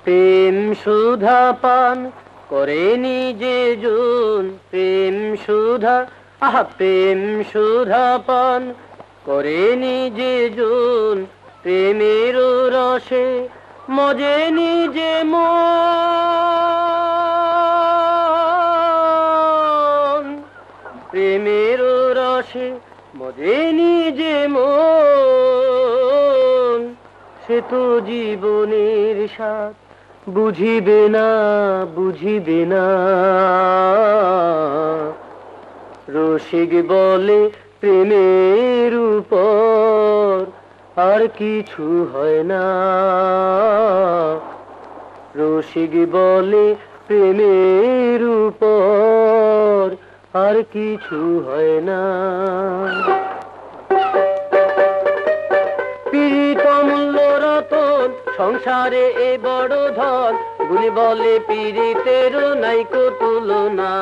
প্রেম সুধা পান করেনি যে জন, প্রেম সুধা, আহা প্রেম সুধা পান করেনি যে জন, প্রেমের রসে মজেনি যে মন, প্রেমের রসে মজেনি যে মন, সে তো জীবনের স্বাদ বুঝিবে না, বুঝিবে না। রসিক বলে প্রেমের উপর আর কিছু হয় না, রসিক বলে প্রেমের উপর আর কিছু হয় না। পীড়িত মূল্য রতন সংসারে এ বড় ধন, গুণী বলে পীড়িতেরও নাইকো তুলনা।